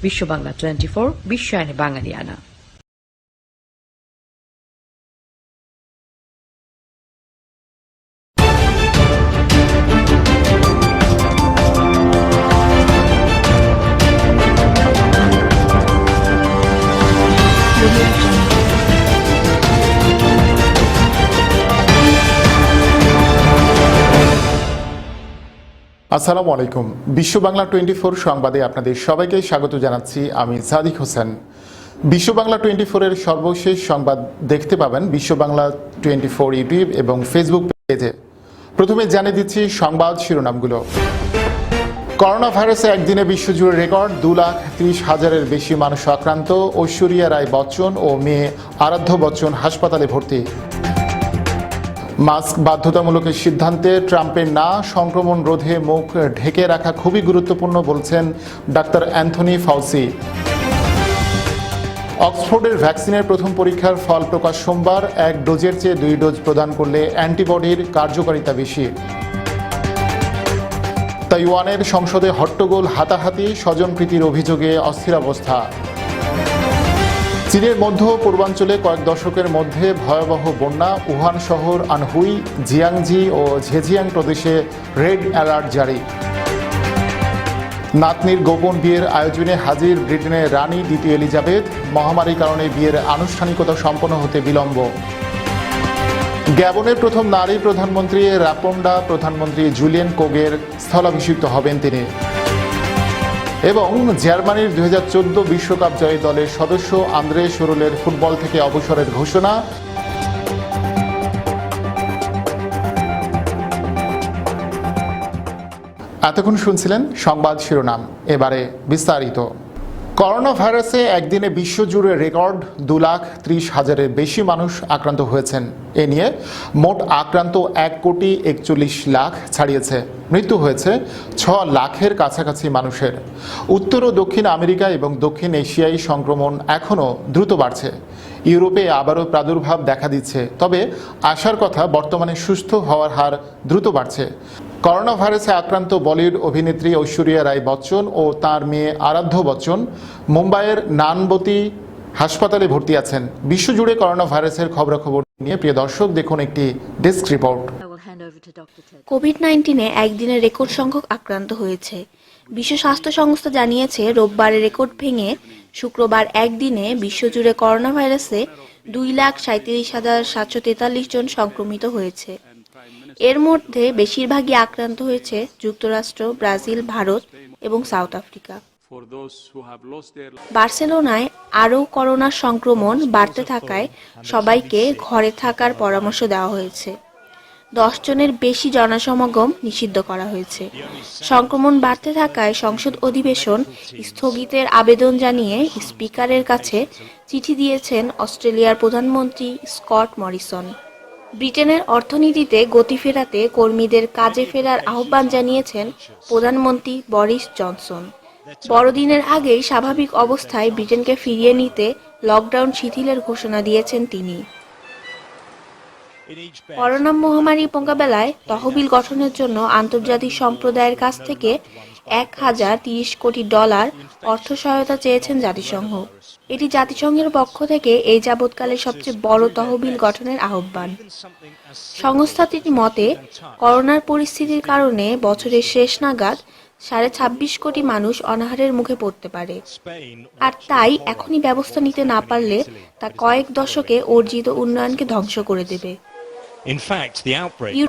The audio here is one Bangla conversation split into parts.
বিশ্ব বাংলা 24 বিশ্বায়নে বাঙালিয়ানা। আসসালামু আলাইকুম। বিশ্ব বাংলা 24 সংবাদে আপনাদের সবাইকে স্বাগত জানাচ্ছি। আমি সাদিক হোসেন। বিশ্ব বাংলা 24 এর সর্বশেষ সংবাদ দেখতে পাবেন বিশ্ব বাংলা 24 ইউটিউব এবং ফেসবুক পেজে। প্রথমে জানিয়ে দিচ্ছি সংবাদ শিরোনামগুলো। করোনা ভাইরাসে একদিনে বিশ্বজুড়ে রেকর্ড 2,30,000-এর বেশি মানুষ আক্রান্ত। ঐশ্বরিয়া রায় বচ্চন ও মেয়ে আরাধ্য বচ্চন হাসপাতালে ভর্তি। মাস্ক বাধ্যতামূলকের সিদ্ধান্তে ট্রাম্পের না সংক্রমণ রোধে মুখ ঢেকে রাখা খুবই গুরুত্বপূর্ণ বলছেন ডাক্তার অ্যান্থনি ফাউসি। অক্সফোর্ডের ভ্যাকসিনের প্রথম পরীক্ষার ফল প্রকাশ সোমবার। 1 ডোজের চেয়ে 2 ডোজ প্রদান করলে অ্যান্টিবডির কার্যকারিতা বেশি। তাইওয়ানের সংসদে হট্টগোল, হাতাহাতি, স্বজনপ্রীতির অভিযোগে অস্থিরাবস্থা। চীনের মধ্য পূর্বাঞ্চলে কয়েক দশকের মধ্যে ভয়াবহ বন্যা। উহান শহর, আনহুই, জিয়াংজি ও ঝেজিয়াং প্রদেশে রেড অ্যালার্ট জারি। নাতনির গোপন বিয়ের আয়োজনে হাজির ব্রিটেনের রানী দ্বিতীয় এলিজাবেথ। মহামারীর কারণে বিয়ের আনুষ্ঠানিকতা সম্পন্ন হতে বিলম্ব। গ্যাবনের প্রথম নারী প্রধানমন্ত্রী রাপন্ডা প্রধানমন্ত্রী জুলিয়েন কোগের স্থলাভিষিক্ত হবেন তিনি। এবং জার্মানির 2014 বিশ্বকাপ জয়ী দলের সদস্য আন্দ্রে শোরুলের ফুটবল থেকে অবসরের ঘোষণা। এতক্ষণ শুনছিলেন সংবাদ শিরোনাম, এবারে বিস্তারিত। করোনা ভাইরাসে একদিনে বিশ্বজুড়ে রেকর্ড 2,30,000-এর বেশি মানুষ আক্রান্ত হয়েছেন। এ নিয়ে মোট আক্রান্ত 1,41,00,000 ছাড়িয়েছে। মৃত্যু হয়েছে 6 লাখের কাছাকাছি মানুষের। উত্তর ও দক্ষিণ আমেরিকা এবং দক্ষিণ এশিয়ায় সংক্রমণ এখনও দ্রুত বাড়ছে। ইউরোপে আবারও প্রাদুর্ভাব দেখা দিচ্ছে, তবে আশার কথা বর্তমানে সুস্থ হওয়ার হার দ্রুত বাড়ছে। করোনা ভাইরাসে আক্রান্ত বলিউড অভিনেত্রী ঐশ্বরিয়া রায় বচ্চন ও তার মেয়ে আরাধ্য বচ্চন মুম্বাইয়ের নানবতী হাসপাতালে ভর্তি আছেন। বিশ্বজুড়ে করোনা ভাইরাসের খবরাখবর নিয়ে প্রিয় দর্শক দেখুন একটি ডেস্ক রিপোর্ট। কোভিড-19-এ একদিনে রেকর্ড সংখ্যক আক্রান্ত হয়েছে। বিশ্ব স্বাস্থ্য সংস্থা জানিয়েছে রোববারের রেকর্ড ভেঙে শুক্রবার একদিনে বিশ্বজুড়ে করোনা ভাইরাসে 2,37,743 জন সংক্রমিত হয়েছে। এর মধ্যে বেশিরভাগই আক্রান্ত হয়েছে যুক্তরাষ্ট্র, ব্রাজিল, ভারত এবং সাউথ আফ্রিকা। বার্সেলোনায় আরও করোনার সংক্রমণ বাড়তে থাকায় সবাইকে ঘরে থাকার পরামর্শ দেওয়া হয়েছে। 10 জনের বেশি জনসমাগম নিষিদ্ধ করা হয়েছে। সংক্রমণ বাড়তে থাকায় সংসদ অধিবেশন স্থগিতের আবেদন জানিয়ে স্পিকারের কাছে চিঠি দিয়েছেন অস্ট্রেলিয়ার প্রধানমন্ত্রী স্কট মরিসন। ব্রিটেনের অর্থনীতিতে গতি ফেরাতে কর্মীদের কাজে ফেরার আহ্বান জানিয়েছেন প্রধানমন্ত্রী বরিস জনসন। বড়দিনের আগেই স্বাভাবিক অবস্থায় ব্রিটেনকে ফিরিয়ে নিতে লকডাউন শিথিলের ঘোষণা দিয়েছেন তিনি। করোনা মহামারী মোকাবেলায় তহবিল গঠনের জন্য আন্তর্জাতিক সম্প্রদায়ের কাছ থেকে $1,030 কোটি অর্থ সহায়তা চেয়েছেন জাতিসংঘ। এটি জাতিসংঘের পক্ষ থেকে এই যাবৎকালের সবচেয়ে বড় তহবিল গঠনের আহ্বান। সংস্থাটির মতে, করোনার পরিস্থিতির কারণে বছরের শেষ নাগাদ 26.5 কোটি মানুষ অনাহারের মুখে পড়তে পারে। আর তাই এখনই ব্যবস্থা নিতে না পারলে তা কয়েক দশকে অর্জিত উন্নয়নকে ধ্বংস করে দেবে।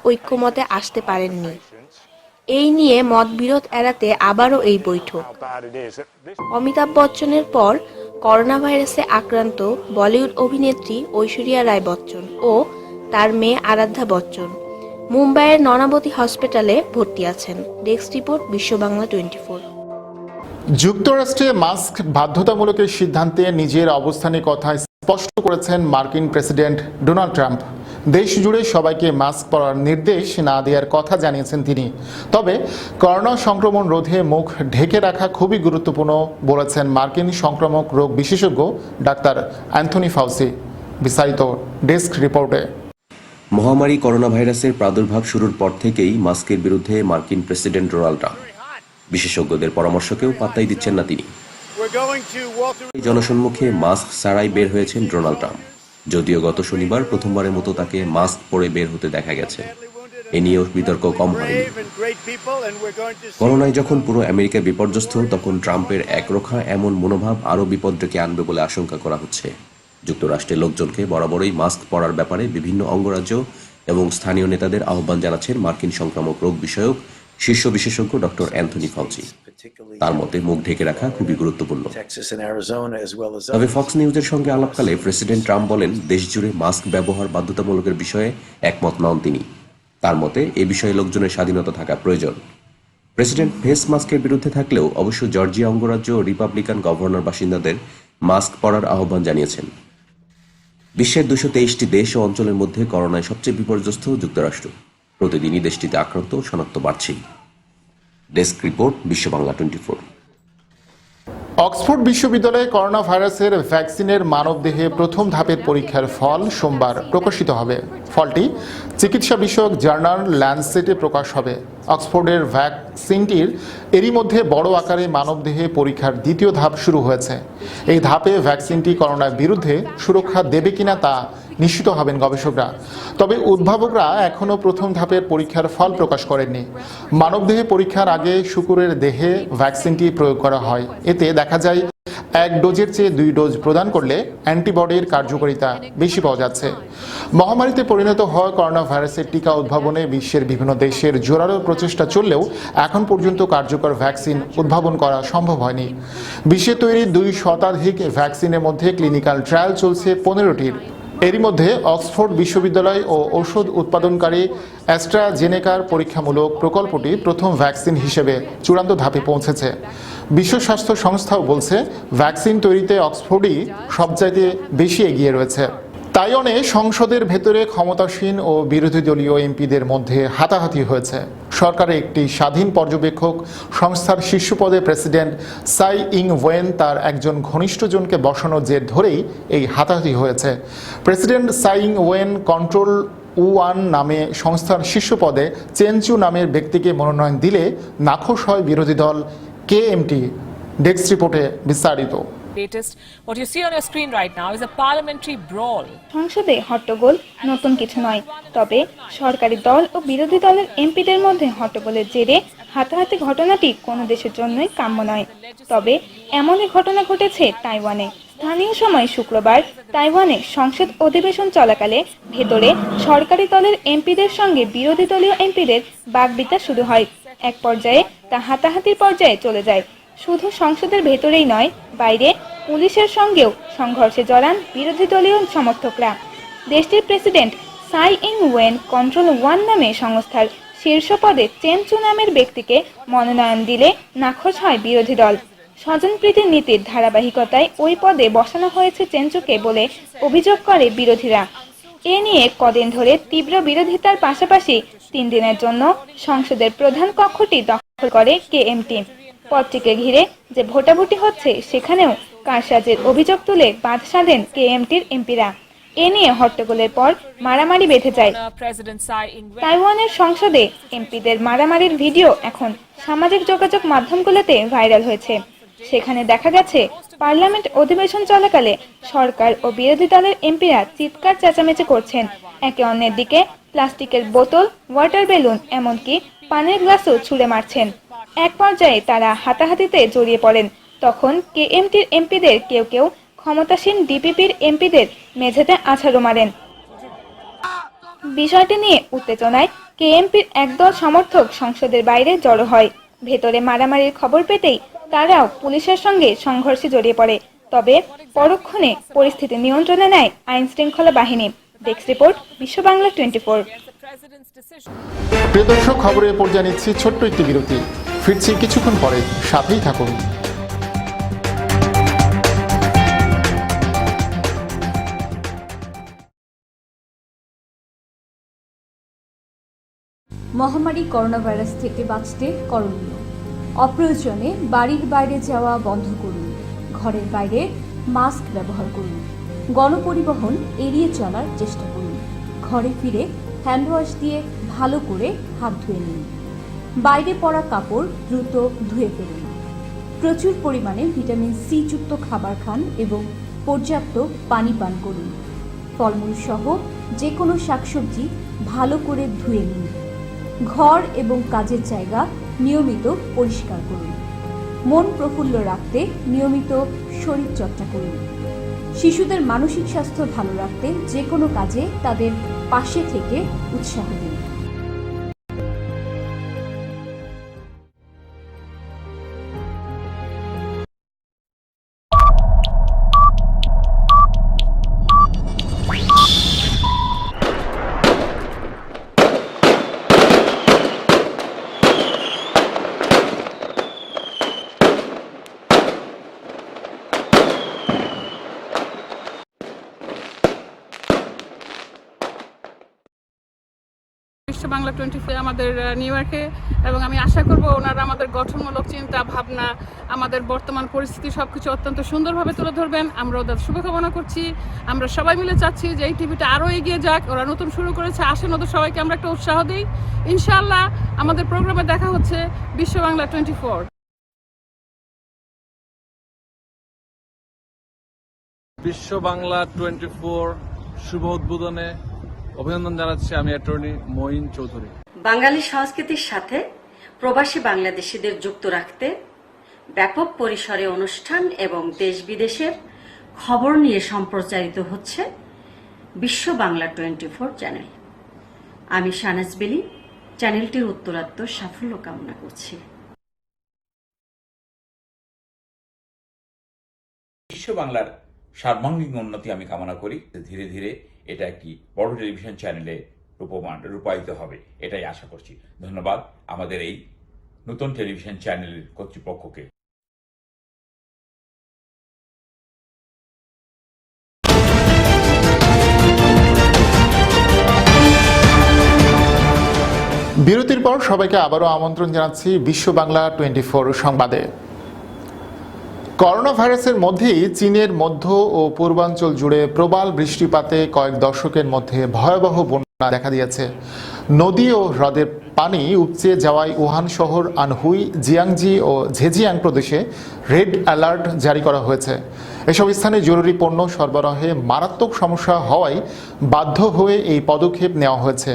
ঐক্যমতে আসতে পারেননি। এই নিয়ে মতবিরোধ এড়াতে আবারও এই বৈঠক। অমিতাভ বচ্চনের পর করোনা ভাইরাসে আক্রান্ত বলিউড অভিনেত্রী ঐশ্বরিয়া রায় বচ্চন ও তার মেয়ে আরাধ্যা বচ্চন মুম্বাইয়ের নানবতী হাসপাতালে ভর্তি আছেন। ডেস্ক রিপোর্ট, বিশ্ব বাংলা 24। যুক্তরাষ্ট্রে মাস্ক বাধ্যতামূলকের সিদ্ধান্তে নিজের অবস্থানের কথা স্পষ্ট করেছেন মার্কিন প্রেসিডেন্ট ডোনাল্ড ট্রাম্প। দেশ জুড়ে সবাইকে মাস্ক পরার নির্দেশ না দেওয়ার কথা জানিয়েছেন তিনি। তবে করোনা সংক্রমণ রোধে মুখ ঢেকে রাখা খুবই গুরুত্বপূর্ণ বলেছেন মার্কিন সংক্রামক রোগ বিশেষজ্ঞ ডাক্তার অ্যান্থনি ফাউসি। বিস্তারিত ডেস্ক রিপোর্টে। মহামারী করোনা ভাইরাসের প্রাদুর্ভাব শুরুর পর থেকেই মাস্কের বিরুদ্ধে মার্কিন প্রেসিডেন্ট ডোনাল্ড ট্রাম্প। বিশেষজ্ঞদের পরামর্শকেও পাত্তাই দিচ্ছেন না তিনি। এই জনসম্মুখে মাস্ক ছাড়াই বের হয়েছেন ডোনাল্ড ট্রাম্প। যদিও গত শনিবার প্রথমবারের মতো তাকে মাস্ক পরে বের হতে দেখা গেছে। এ নিয়েও বিতর্ক কম হয়নি। করোনায় যখন পুরো আমেরিকা বিপর্যস্ত, তখন ট্রাম্পের একরোখা এমন মনোভাব আরও বিপদ ডেকে আনবে বলে আশঙ্কা করা হচ্ছে। যুক্তরাষ্ট্রের লোকজনকে বরাবরই মাস্ক পরার ব্যাপারে বিভিন্ন অঙ্গরাজ্য এবং স্থানীয় নেতাদের আহ্বান জানাচ্ছেন মার্কিন সংক্রামক রোগ বিষয়ক শীর্ষ বিশেষজ্ঞ ডক্টর অ্যান্থনি ফাউচি। তার মতে মুখ ঢেকে রাখা খুবই গুরুত্বপূর্ণ। তবে ফক্স নিউজের সঙ্গে আলাপকালে প্রেসিডেন্ট ট্রাম্প বলেন, দেশ জুড়ে মাস্ক ব্যবহার বাধ্যতামূলকের বিষয়ে একমত নন তিনি। তার মতে এ বিষয়ে লোকজনের স্বাধীনতা থাকা প্রয়োজন। প্রেসিডেন্ট ফেস মাস্কের বিরুদ্ধে থাকলেও অবশ্য জর্জিয়া অঙ্গরাজ্য ও রিপাবলিকান গভর্নর বাসিন্দাদের মাস্ক পরার আহ্বান জানিয়েছেন। বিশ্বের 223টি দেশ ও অঞ্চলের মধ্যে করোনায় সবচেয়ে বিপর্যস্ত যুক্তরাষ্ট্র। প্রতিদিনই দেশটিতে আক্রান্ত শনাক্ত বাড়ছেই। ডেস্ক রিপোর্ট, বিশ্ব বাংলা 24। অক্সফোর্ড বিশ্ববিদ্যালয়ে করোনা ভাইরাসের ভ্যাকসিনের মানবদেহে প্রথম ধাপের পরীক্ষার ফল সোমবার প্রকাশিত হবে। ফলটি চিকিৎসা বিষয়ক জার্নাল ল্যান্সেটে প্রকাশ হবে। অক্সফোর্ডের ভ্যাকসিনটির এরই মধ্যে বড় আকারে মানবদেহে পরীক্ষার দ্বিতীয় ধাপ শুরু হয়েছে। এই ধাপে ভ্যাকসিনটি করোনার বিরুদ্ধে সুরক্ষা দেবে কিনা তা নিশ্চিত হবেন গবেষকরা। তবে উদ্ভাবকরা এখনও প্রথম ধাপের পরীক্ষার ফল প্রকাশ করেননি। মানবদেহে পরীক্ষার আগে শুকুরের দেহে ভ্যাকসিনটি প্রয়োগ করা হয়। এতে দেখা যায় 1 ডোজের চেয়ে 2 ডোজ প্রদান করলে অ্যান্টিবডির কার্যকারিতা বেশি পাওয়া যাচ্ছে। মহামারীতে পরিণত হওয়া করোনা ভাইরাসের টিকা উদ্ভাবনে বিশ্বের বিভিন্ন দেশের জোরালো প্রচেষ্টা চললেও এখন পর্যন্ত কার্যকর ভ্যাকসিন উদ্ভাবন করা সম্ভব হয়নি। বিশ্বে তৈরি 2 শতাধিক ভ্যাকসিনের মধ্যে ক্লিনিক্যাল ট্রায়াল চলছে 15টির। এরই মধ্যে অক্সফোর্ড বিশ্ববিদ্যালয় ও ঔষধ উৎপাদনকারী অ্যাস্ট্রাজেনেকার পরীক্ষামূলক প্রকল্পটি প্রথম ভ্যাকসিন হিসেবে চূড়ান্ত ধাপে পৌঁছেছে। বিশ্ব স্বাস্থ্য সংস্থাও বলছে, ভ্যাকসিন তৈরিতে অক্সফোর্ডই সবচাইতে বেশি এগিয়ে রয়েছে। তাইওয়ানে সংসদের ভেতরে ক্ষমতাসীন ও বিরোধী দলীয় এমপিদের মধ্যে হাতাহাতি হয়েছে। সরকারের একটি স্বাধীন পর্যবেক্ষক সংস্থার শীর্ষ পদে প্রেসিডেন্ট সাই ইং ওয়েন তার একজন ঘনিষ্ঠজনকে বসানোর জের ধরেই এই হাতাহাতি হয়েছে। প্রেসিডেন্ট সাই ইং ওয়েন কন্ট্রোল U1 নামে সংস্থার শীর্ষ পদে চেনচু নামের ব্যক্তিকে মনোনয়ন দিলে নাখোশ হয় বিরোধী দল KMT। ডেস্ক রিপোর্টে বিস্তারিত। Latest, what you see on your screen right now is a parliamentary brawl. সংসদে হট্টগোল নতুন কিছু নয়, তবে সরকারি দল ও বিরোধী দলের এমপিদের মধ্যে হট্টগোলের জেরে হাতাহাতি ঘটনাটি কোনো দেশের জন্যই কাম্য নয়। তবে এমনই ঘটনা ঘটেছে তাইওয়ানে। স্থানীয় সময় শুক্রবার তাইওয়ানে সংসদ অধিবেশন চলাকালে ভেতরে সরকারি দলের এমপিদের সঙ্গে বিরোধী দলীয় এমপিদের বাকবিতণ্ডা শুরু হয়। এক পর্যায়ে তা হাতাহাতির পর্যায়ে চলে যায়। শুধু সংসদের ভেতরেই নয়, বাইরে পুলিশের সঙ্গেও সংঘর্ষে জড়ান বিরোধী দলীয় সমর্থকরা। দেশটির প্রেসিডেন্ট সাই ইং ওয়েন কন্ট্রোল 1 নামে সংস্থার শীর্ষ পদে চেনচু নামের ব্যক্তিকে মনোনয়ন দিলে নাখোশ হয় বিরোধী দল। স্বজনপ্রীতির নীতির ধারাবাহিকতায় ওই পদে বসানো হয়েছে চেনচুকে বলে অভিযোগ করে বিরোধীরা। এ নিয়ে কদিন ধরে তীব্র বিরোধিতার পাশাপাশি 3 দিনের জন্য সংসদের প্রধান কক্ষটি দখল করে KMT। পদটিকে ঘিরে যে ভোটাভুটি হচ্ছে, সেখানেও কারসাজির অভিযোগ তুলে বাঁধ সাধেন KMTর এমপিরা। এ নিয়ে হট্টগোলের পর মারামারি বেঁধে যায়। তাইওয়ানের সংসদে এমপিদের মারামারির ভিডিও এখন সামাজিক যোগাযোগ মাধ্যমগুলোতে ভাইরাল হয়েছে। সেখানে দেখা গেছে পার্লামেন্ট অধিবেশন চলাকালে সরকার ও বিরোধী দলের এমপিরা চিৎকার চেঁচামেচি করছেন। একে অন্যের দিকে প্লাস্টিকের বোতল, ওয়াটার বেলুন, এমনকি পানির গ্লাসও ছুঁড়ে মারছেন। এক পর্যায়ে তারা হাতাহাতিতে জড়িয়ে পড়েন। তখন KMTর এমপিদের কেউ কেউ ক্ষমতাসীন DPPর এমপিদের মেঝেতে আছাড়ও মারেন। বিষয়টি নিয়ে উত্তেজনায় KMPর একদল সমর্থক সংসদের বাইরে জড়ো হয়। ভেতরে মারামারির খবর পেতেই তারাও পুলিশের সঙ্গে সংঘর্ষে জড়িয়ে পড়ে। তবে পরক্ষণে পরিস্থিতি নিয়ন্ত্রণে নেয় আইন শৃঙ্খলা বাহিনী। ডেস্ক রিপোর্ট, বিশ্ব বাংলা 24। প্রিয় দর্শক, খবরের পর্যায়ে নিচ্ছি ছোট্ট একটি বিরতি। ফিরছি কিছুক্ষণ পরে, সাথেই থাকুন। মহামারী করোনা ভাইরাস থেকে বাঁচতে করণীয়: অপ্রয়োজনে বাড়ির বাইরে যাওয়া বন্ধ করুন, ঘরের বাইরে মাস্ক ব্যবহার করুন, গণপরিবহন এড়িয়ে চলার চেষ্টা করুন, ঘরে ফিরে হ্যান্ড ওয়াশ দিয়ে ভালো করে হাত ধুয়ে নিন, বাইরে পরা কাপড় দ্রুত ধুয়ে ফেলুন। প্রচুর পরিমাণে ভিটামিন সি যুক্ত খাবার খান এবং পর্যাপ্ত পানি পান করুন। ফলমূল সহ যে কোনো শাকসবজি ভালো করে ধুয়ে নিন। ঘর এবং কাজের জায়গা নিয়মিত পরিষ্কার করুন। মন প্রফুল্ল রাখতে নিয়মিত শরীরচর্চা করুন। শিশুদের মানসিক স্বাস্থ্য ভালো রাখতে যে কোনো কাজে তাদের পাশে থেকে উৎসাহ দিন। বিশ্ব বাংলা 24 আমাদের নিউ ইয়র্কে, এবং আমি আশা করব ওনারা আমাদের গঠনমূলক চিন্তা ভাবনা, আমাদের বর্তমান পরিস্থিতি সবকিছু অত্যন্ত সুন্দরভাবে তুলে ধরবেন। আমরা ওদের শুভকামনা করছি। আমরা সবাই মিলে চাচ্ছি যে এই টিভিটা আরও এগিয়ে যাক। ওরা নতুন শুরু করেছে, আসেন ওদের সবাইকে আমরা একটা উৎসাহ দিই। ইনশাআল্লাহ আমাদের প্রোগ্রামে দেখা হচ্ছে বিশ্ব বাংলা 24। বিশ্ব বাংলা 24 শুভ উদ্বোধনে অভিনন্দন জানাচ্ছি আমি অ্যাটর্নি মঈন চৌধুরী। বাঙালি সংস্কৃতির সাথে প্রবাসী বাংলাদেশিদের যুক্ত রাখতে ব্যাপক পরিসরে অনুষ্ঠান এবং দেশ বিদেশের খবর নিয়ে সম্প্রচারিত হচ্ছে বিশ্ব বাংলা 24 চ্যানেল। আমি শাহনাজ বেলি চ্যানেলটির উত্তরাত্তর সাফল্য কামনা করছি। বিশ্ব বাংলার সার্বাঙ্গীন উন্নতি আমি কামনা করি। ধীরে ধীরে এটা একটি বড় টেলিভিশন চ্যানেলে রূপায়িত হবে, এটাই আশা করছি। ধন্যবাদ আমাদের এই নতুন টেলিভিশন চ্যানেলের কর্তৃপক্ষকে। বিরতির পর সবাইকে আবারও আমন্ত্রণ জানাচ্ছি বিশ্ব বাংলা 24 সংবাদে। করোনা ভাইরাসের মধ্যেই চীনের মধ্য ও পূর্বাঞ্চল জুড়ে প্রবল বৃষ্টিপাতে কয়েক দশকের মধ্যে ভয়াবহ বন্যা দেখা দিয়েছে। নদী ও হ্রদের পানি উপচে যাওয়ায় উহান শহর, আনহুই, জিয়াংজি ও ঝেজিয়াং প্রদেশে রেড অ্যালার্ট জারি করা হয়েছে। এসব স্থানে জরুরি পণ্য সরবরাহে মারাত্মক সমস্যা হওয়ায় বাধ্য হয়ে এই পদক্ষেপ নেওয়া হয়েছে।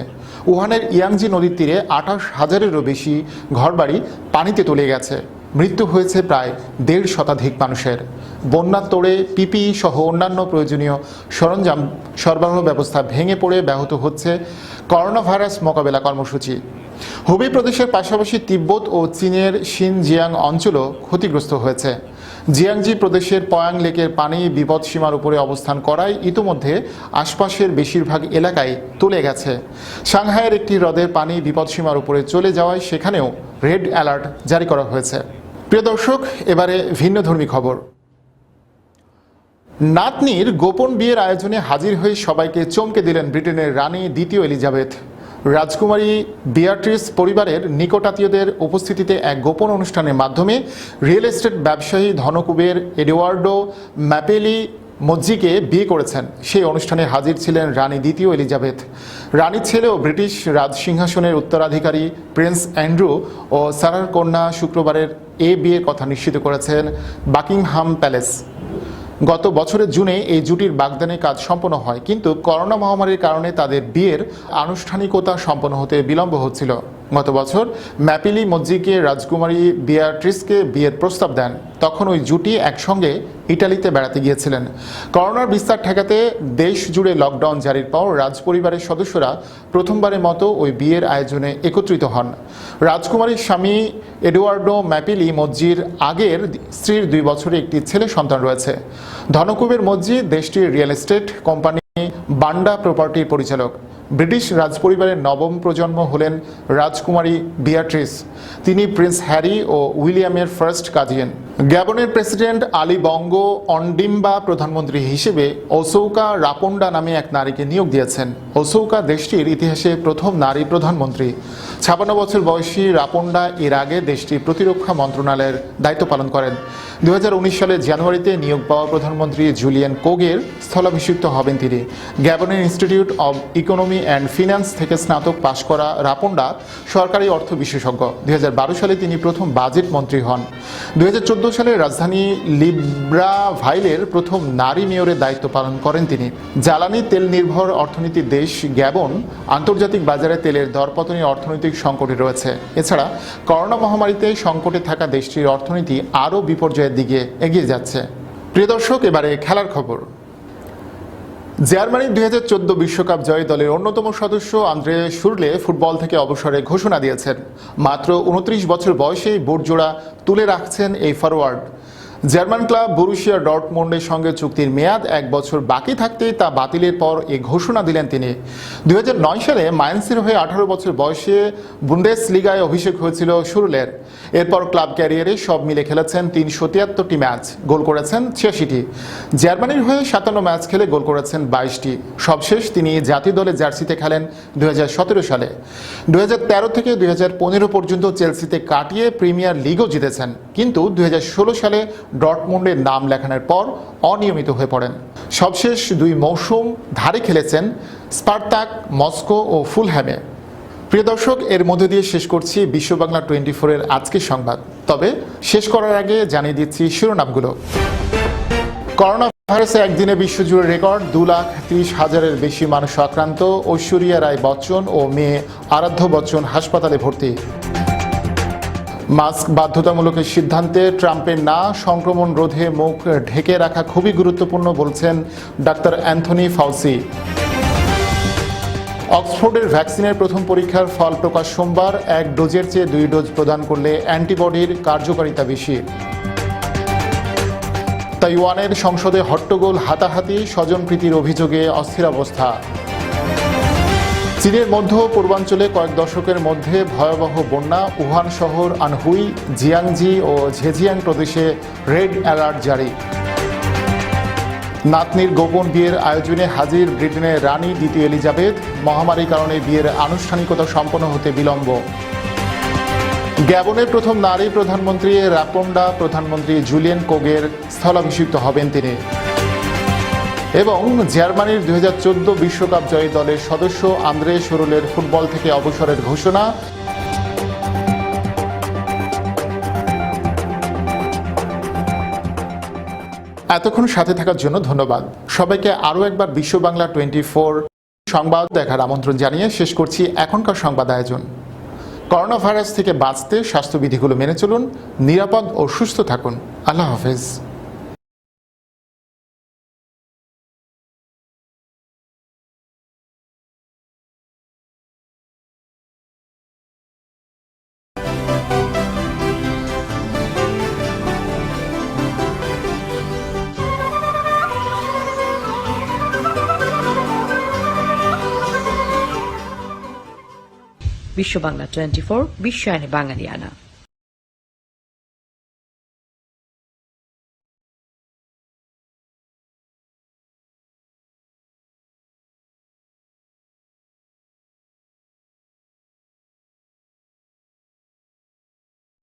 উহানের ইয়াংজি নদীর তীরে 28,000-এরও বেশি ঘরবাড়ি পানিতে তলিয়ে গেছে। মৃত্যু হয়েছে প্রায় 1.5 শতাধিক মানুষের। বন্যার তোড়ে পিপিই সহ অন্যান্য প্রয়োজনীয় সরঞ্জাম সরবরাহ ব্যবস্থা ভেঙে পড়ে ব্যাহত হচ্ছে করোনা ভাইরাস মোকাবেলা কর্মসূচি। হুবেই প্রদেশের পাশাপাশি তিব্বত ও চীনের শিনজিয়াং অঞ্চলও ক্ষতিগ্রস্ত হয়েছে। জিয়াংজি প্রদেশের পয়াং লেকের পানি বিপদসীমার উপরে অবস্থান করায় ইতিমধ্যে আশপাশের বেশিরভাগ এলাকায় তলে গেছে। সাংহাইয়ের একটি হ্রদের পানি বিপদসীমার উপরে চলে যাওয়ায় সেখানেও রেড অ্যালার্ট জারি করা হয়েছে। প্রিয় দর্শক, এবারে ভিন্নধর্মী খবর। নাতনির গোপন বিয়ের আয়োজনে হাজির হয়ে সবাইকে চমকে দিলেন ব্রিটেনের রানী দ্বিতীয় এলিজাবেথ। রাজকুমারী বিয়াট্রিস পরিবারের নিকটাত্মীয়দের উপস্থিতিতে এক গোপন অনুষ্ঠানের মাধ্যমে রিয়েল এস্টেট ব্যবসায়ী ধনকুবের এডওয়ার্ডো ম্যাপেলি মজ্জিকে বিয়ে করেছেন। সেই অনুষ্ঠানে হাজির ছিলেন রানী দ্বিতীয় এলিজাবেথ। রানীর ছেলে ও ব্রিটিশ রাজসিংহাসনের উত্তরাধিকারী প্রিন্স অ্যান্ড্রু ও সারার কন্যা শুক্রবারের এই বিয়ের কথা নিশ্চিত করেছেন বাকিংহাম প্যালেস। গত বছরের জুনে এই জুটির বাগদানের কাজ সম্পন্ন হয়, কিন্তু করোনা মহামারীর কারণে তাদের বিয়ের আনুষ্ঠানিকতা সম্পন্ন হতে বিলম্ব হচ্ছিল। গত বছর ম্যাপিলি মজ্জিকে রাজকুমারী বিয়াট্রিসকে বিয়ের প্রস্তাব দেন। তখন ওই জুটি একসঙ্গে ইটালিতে বেড়াতে গিয়েছিলেন। করোনার বিস্তার ঠেকাতে দেশ জুড়ে লকডাউন জারির পর রাজপরিবারের সদস্যরা প্রথমবারের মতো ওই বিয়ের আয়োজনে একত্রিত হন। রাজকুমারীর স্বামী এডওয়ার্ডো ম্যাপিলি মজ্জির আগের স্ত্রীর 2 বছরে একটি ছেলে সন্তান রয়েছে। ধনকুবের মজ্জি দেশটির রিয়েল এস্টেট কোম্পানি বান্ডা প্রপার্টির পরিচালক। ব্রিটিশ রাজপরিবারের নবম প্রজন্ম হলেন রাজকুমারী বিয়াট্রিস। তিনি প্রিন্স হ্যারি ও উইলিয়ামের ফার্স্ট কাজিন। গ্যাবনের প্রেসিডেন্ট আলী বঙ্গো অন্ডিম্বা প্রধানমন্ত্রী হিসেবে ওসৌকা রাপন্ডা নামে এক নারীকে নিয়োগ দিয়েছেন। ওসৌকা দেশটির ইতিহাসে প্রথম নারী প্রধানমন্ত্রী। 56 বছর বয়সী রাপন্ডা এর আগে দেশটির প্রতিরক্ষা মন্ত্রণালয়ের দায়িত্ব পালন করেন। 2019 সালের জানুয়ারিতে নিয়োগ পাওয়া প্রধানমন্ত্রী জুলিয়ান কোগের স্থলাভিষিক্ত হবেন তিনি। গ্যাবনের institute of economy and finance থেকে স্নাতক পাশ করা রাপন্ডা সরকারি অর্থ বিশেষজ্ঞ। 2012 সালে তিনি প্রথম বাজেট মন্ত্রী হন। 2014 সালে রাজধানী লিব্রাভাইলের প্রথম নারী মেয়রের দায়িত্ব পালন করেন তিনি। জ্বালানি তেল নির্ভর অর্থনীতির দেশ গ্যাবন আন্তর্জাতিক বাজারে তেলের দরপতনে অর্থনৈতিক সংকটে রয়েছে। এছাড়া করোনা মহামারীতে সংকটে থাকা দেশটির অর্থনীতি আরও বিপর্যয়ের দিকে এগিয়ে যাচ্ছে। প্রিয় দর্শক, এবারে খেলার খবর। জার্মানির 2014 বিশ্বকাপ জয়ী দলের অন্যতম সদস্য আন্দ্রে শুরলে ফুটবল থেকে অবসরের ঘোষণা দিয়েছেন। মাত্র 29 বছর বয়সেই বুটজোড়া তুলে রাখছেন এই ফরওয়ার্ড। জার্মান ক্লাব বরুসিয়া ডর্টমুন্ডের সঙ্গে চুক্তির মেয়াদ 1 বছর বাকি থাকতেই তা বাতিলের পর এই ঘোষণা দিলেন তিনি। 2009 সালে মাইন্সের হয়ে 18 বছর বয়সে বুন্দেসলিগায় অভিষেক হয়েছিল শুরলের। এরপর ক্লাব ক্যারিয়ারে সব মিলে খেলেছেন 373টি ম্যাচ, গোল করেছেন 86টি। জার্মানির হয়ে 57 ম্যাচ খেলে গোল করেছেন 22টি। সবশেষ তিনি জাতীয় দলের জার্সিতে খেলেন 2017 সালে। 2013 থেকে 2015 পর্যন্ত চেলসিতে কাটিয়ে প্রিমিয়ার লিগও জিতেছেন, কিন্তু 2016 সালে ডর্টমুন্ডের নাম লেখানোর পর অনিয়মিত হয়ে পড়েন। সবশেষ 2 মৌসুম ধারে খেলেছেন স্পার্তাক মস্কো ও ফুলহ্যামে। প্রিয় দর্শক, এর মধ্যে দিয়ে শেষ করছি বিশ্ব বাংলা 24-এর আজকের সংবাদ। তবে শেষ করার আগে জানিয়ে দিচ্ছি শিরোনামগুলো। করোনা ভাইরাসে একদিনে বিশ্বজুড়ে রেকর্ড, 2,30,000-এর বেশি মানুষ আক্রান্ত। ঐশ্বরিয়া রায় বচ্চন ও মেয়ে আরাধ্য বচ্চন হাসপাতালে ভর্তি। মাস্ক বাধ্যতামূলকের সিদ্ধান্তে ট্রাম্পের না, সংক্রমণ রোধে মুখ ঢেকে রাখা খুবই গুরুত্বপূর্ণ বলছেন ডাক্তার অ্যান্থনি ফাউসি। অক্সফোর্ডের ভ্যাকসিনের প্রথম পরীক্ষার ফল প্রকাশ সোমবার। 1 ডোজের চেয়ে 2 ডোজ প্রদান করলে অ্যান্টিবডির কার্যকারিতা বেশি। তাইওয়ানের সংসদে হট্টগোল, হাতাহাতি, স্বজনপ্রীতির অভিযোগে অস্থিরাবস্থা। চীনের মধ্য পূর্বাঞ্চলে কয়েক দশকের মধ্যে ভয়াবহ বন্যা, উহান শহর, আনহুই, জিয়াংজি ও ঝেজিয়াং প্রদেশে রেড অ্যালার্ট জারি। নাতনির গোপন বিয়ের আয়োজনে হাজির ব্রিটেনের রানী দ্বিতীয় এলিজাবেথ, মহামারীর কারণে বিয়ের আনুষ্ঠানিকতা সম্পন্ন হতে বিলম্ব। গ্যাবনের প্রথম নারী প্রধানমন্ত্রী রাপন্ডা প্রধানমন্ত্রী জুলিয়েন কোগের স্থলাভিষিক্ত হবেন তিনি। এবং জার্মানির 2014 বিশ্বকাপ জয়ী দলের সদস্য আন্দ্রে শুরলের ফুটবল থেকে অবসরের ঘোষণা। এতক্ষণ সাথে থাকার জন্য ধন্যবাদ সবাইকে। আরও একবার বিশ্ব বাংলা 24 সংবাদ দেখার আমন্ত্রণ জানিয়ে শেষ করছি এখনকার সংবাদ আয়োজন। করোনা ভাইরাস থেকে বাঁচতে স্বাস্থ্যবিধিগুলো মেনে চলুন, নিরাপদ ও সুস্থ থাকুন। আল্লাহ হাফেজ। বিশ্ব বাংলা 24 বিশ্বায়নে বাঙালিয়ানা।